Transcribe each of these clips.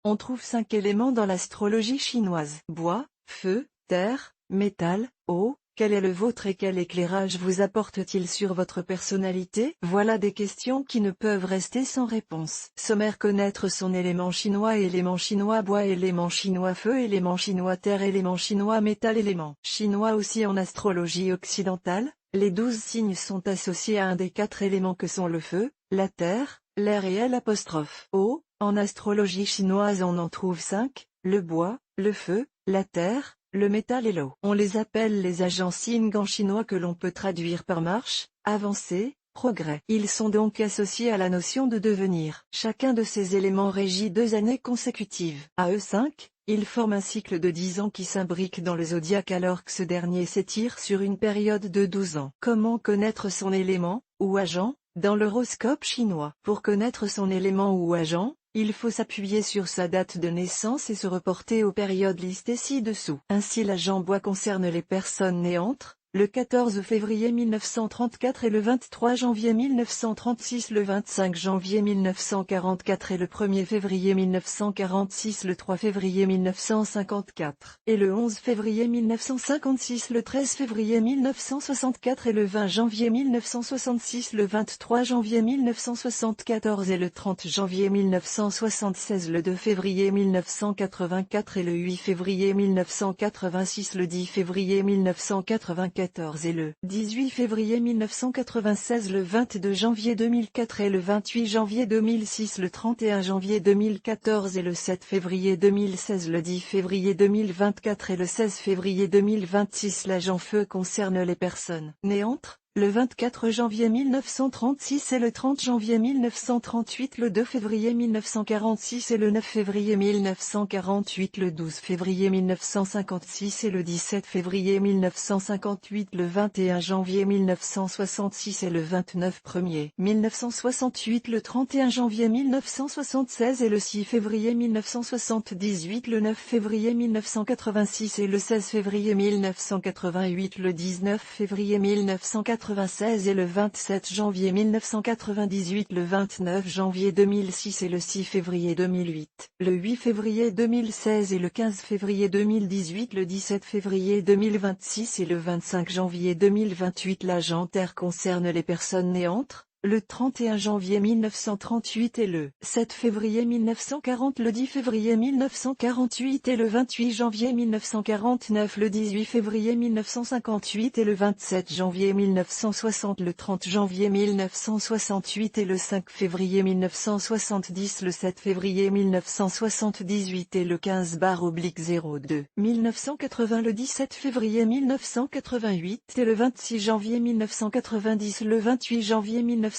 On trouve 5 éléments dans l'astrologie chinoise. Bois, feu, terre, métal, eau. Quel est le vôtre et quel éclairage vous apporte-t-il sur votre personnalité? Voilà des questions qui ne peuvent rester sans réponse. Sommaire: connaître son élément chinois. Élément chinois bois, élément chinois feu, élément chinois terre, élément chinois métal. Élément chinois aussi en astrologie occidentale. Les 12 signes sont associés à un des 4 éléments que sont le feu, la terre, l'air et l'eau. En astrologie chinoise on en trouve 5, le bois, le feu, la terre, le métal et l'eau. On les appelle les agents Xing en chinois que l'on peut traduire par marche, avancée, progrès. Ils sont donc associés à la notion de devenir. Chacun de ces éléments régit 2 années consécutives. À eux 5, ils forment un cycle de 10 ans qui s'imbrique dans le zodiaque alors que ce dernier s'étire sur une période de 12 ans. Comment connaître son élément, ou agent, dans l'horoscope chinois? Pour connaître son élément ou agent, il faut s'appuyer sur sa date de naissance et se reporter aux périodes listées ci-dessous. Ainsi l'agent bois concerne les personnes nées entre le 14 février 1934 et le 23 janvier 1936, le 25 janvier 1944 et le 1er février 1946, le 3 février 1954 et le 11 février 1956, le 13 février 1964 et le 20 janvier 1966, le 23 janvier 1974 et le 30 janvier 1976, le 2 février 1984 et le 8 février 1986, le 10 février 1984 et le 18 février 1996, le 22 janvier 2004 et le 28 janvier 2006, le 31 janvier 2014 et le 7 février 2016, le 10 février 2024 et le 16 février 2026. L'agent feu concerne les personnes nées entre le 24 janvier 1936 et le 30 janvier 1938, le 2 février 1946 et le 9 février 1948, le 12 février 1956 et le 17 février 1958, le 21 janvier 1966 et le 29 1er 1968, le 31 janvier 1976 et le 6 février 1978, le 9 février 1986 et le 16 février 1988, le 19 février 1996 et le 27 janvier 1998, le 29 janvier 2006 et le 6 février 2008, le 8 février 2016 et le 15 février 2018, le 17 février 2026 et le 25 janvier 2028. L'agent terre concerne les personnes nées entre le 31 janvier 1938 et le 7 février 1940, le 10 février 1948 et le 28 janvier 1949, le 18 février 1958 et le 27 janvier 1960, le 30 janvier 1968 et le 5 février 1970, le 7 février 1978 et le 15/02 1980, le 17 février 1988 et le 26 janvier 1990, le 28 janvier 1998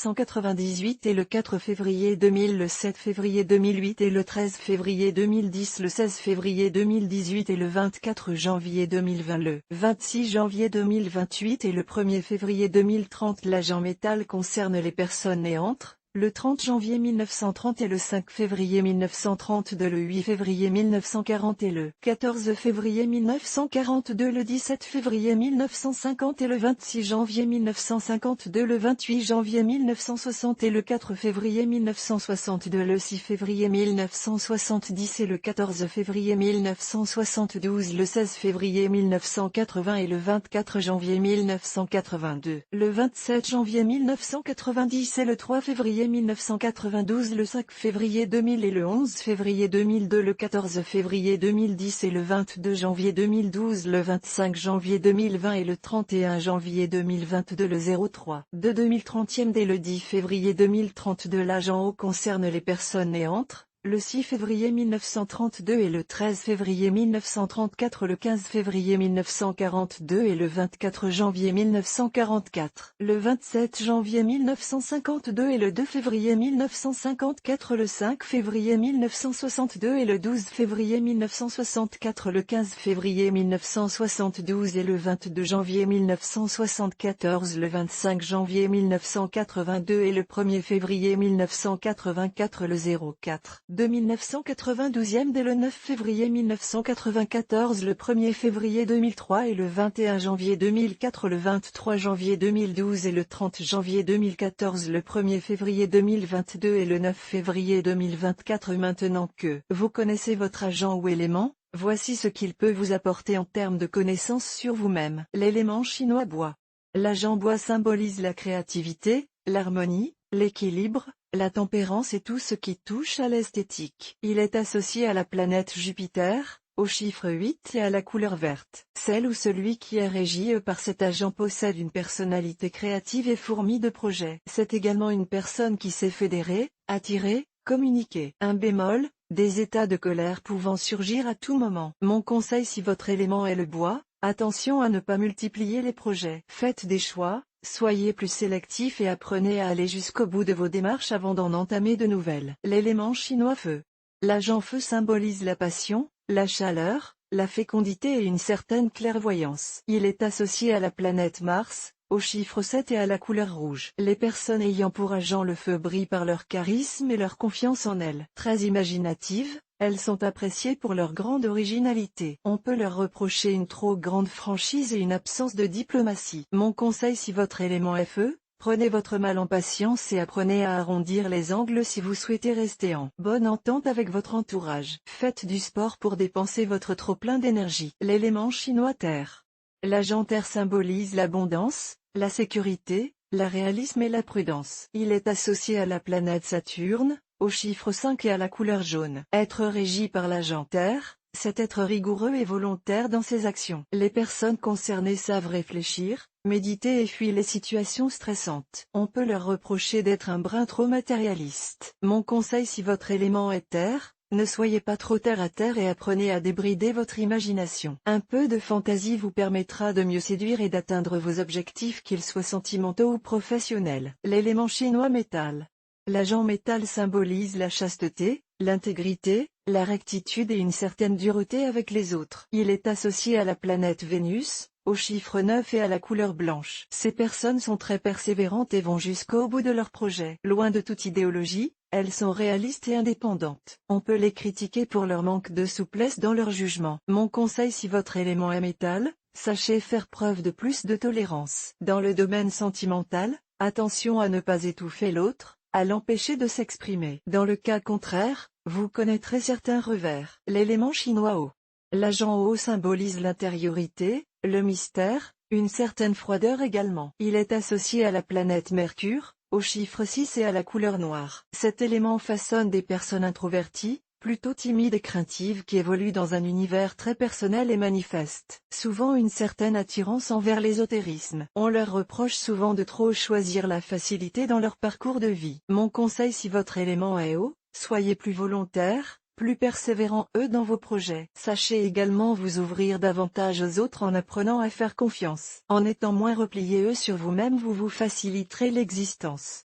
et le 4 février 2000, le 7 février 2008 et le 13 février 2010, le 16 février 2018 et le 24 janvier 2020, le 26 janvier 2028 et le 1er février 2030. L'agent métal concerne les personnes nées entre le 30 janvier 1930 et le 5 février 1932, le 8 février 1940 et le 14 février 1942, le 17 février 1950 et le 26 janvier 1952, le 28 janvier 1960 et le 4 février 1962, le 6 février 1970 et le 14 février 1972, le 16 février 1980 et le 24 janvier 1982, le 27 janvier 1990 et le 3 février 1992, le 5 février 2000 et le 11 février 2002, le 14 février 2010 et le 22 janvier 2012, le 25 janvier 2020 et le 31 janvier 2022, le 03 de 2030e et le 10 février 2032. L'agent O concerne les personnes nées entre le 6 février 1932 et le 13 février 1934, le 15 février 1942 et le 24 janvier 1944, le 27 janvier 1952 et le 2 février 1954, le 5 février 1962 et le 12 février 1964, le 15 février 1972 et le 22 janvier 1974, le 25 janvier 1982 et le 1er février 1984, le 04 de 1992 dès le 9 février 1994, le 1er février 2003 et le 21 janvier 2004, le 23 janvier 2012 et le 30 janvier 2014, le 1er février 2022 et le 9 février 2024. Maintenant que vous connaissez votre agent ou élément, voici ce qu'il peut vous apporter en termes de connaissances sur vous-même. L'élément chinois bois. L'agent bois symbolise la créativité, l'harmonie, l'équilibre, la tempérance et tout ce qui touche à l'esthétique. Il est associé à la planète Jupiter, au chiffre 8 et à la couleur verte. Celle ou celui qui est régi par cet agent possède une personnalité créative et fourmille de projets. C'est également une personne qui sait fédérer, attirer, communiquer. Un bémol, des états de colère pouvant surgir à tout moment. Mon conseil si votre élément est le bois, attention à ne pas multiplier les projets. Faites des choix. Soyez plus sélectif et apprenez à aller jusqu'au bout de vos démarches avant d'en entamer de nouvelles. L'élément chinois feu. L'agent feu symbolise la passion, la chaleur, la fécondité et une certaine clairvoyance. Il est associé à la planète Mars, au chiffre 7 et à la couleur rouge. Les personnes ayant pour agent le feu brillent par leur charisme et leur confiance en elles. Très imaginatives, elles sont appréciées pour leur grande originalité. On peut leur reprocher une trop grande franchise et une absence de diplomatie. Mon conseil si votre élément est feu, prenez votre mal en patience et apprenez à arrondir les angles si vous souhaitez rester en bonne entente avec votre entourage. Faites du sport pour dépenser votre trop-plein d'énergie. L'élément chinois terre. L'agent terre symbolise l'abondance, la sécurité, le réalisme et la prudence. Il est associé à la planète Saturne, au chiffre 5 et à la couleur jaune. Être régi par l'agent terre, c'est être rigoureux et volontaire dans ses actions. Les personnes concernées savent réfléchir, méditer et fuient les situations stressantes. On peut leur reprocher d'être un brin trop matérialiste. Mon conseil si votre élément est terre, ne soyez pas trop terre à terre et apprenez à débrider votre imagination. Un peu de fantaisie vous permettra de mieux séduire et d'atteindre vos objectifs qu'ils soient sentimentaux ou professionnels. L'élément chinois métal. L'agent métal symbolise la chasteté, l'intégrité, la rectitude et une certaine dureté avec les autres. Il est associé à la planète Vénus, au chiffre 9 et à la couleur blanche. Ces personnes sont très persévérantes et vont jusqu'au bout de leur projet. Loin de toute idéologie, elles sont réalistes et indépendantes. On peut les critiquer pour leur manque de souplesse dans leur jugement. Mon conseil si votre élément est métal, sachez faire preuve de plus de tolérance. Dans le domaine sentimental, attention à ne pas étouffer l'autre, à l'empêcher de s'exprimer. Dans le cas contraire, vous connaîtrez certains revers. L'élément chinois eau. L'agent eau symbolise l'intériorité, le mystère, une certaine froideur également. Il est associé à la planète Mercure, au chiffre 6 et à la couleur noire. Cet élément façonne des personnes introverties, plutôt timides et craintives qui évoluent dans un univers très personnel et manifestent souvent une certaine attirance envers l'ésotérisme. On leur reproche souvent de trop choisir la facilité dans leur parcours de vie. Mon conseil si votre élément est eau, soyez plus volontaire, plus persévérant dans vos projets. Sachez également vous ouvrir davantage aux autres en apprenant à faire confiance. En étant moins replié sur vous-même vous vous faciliterez l'existence.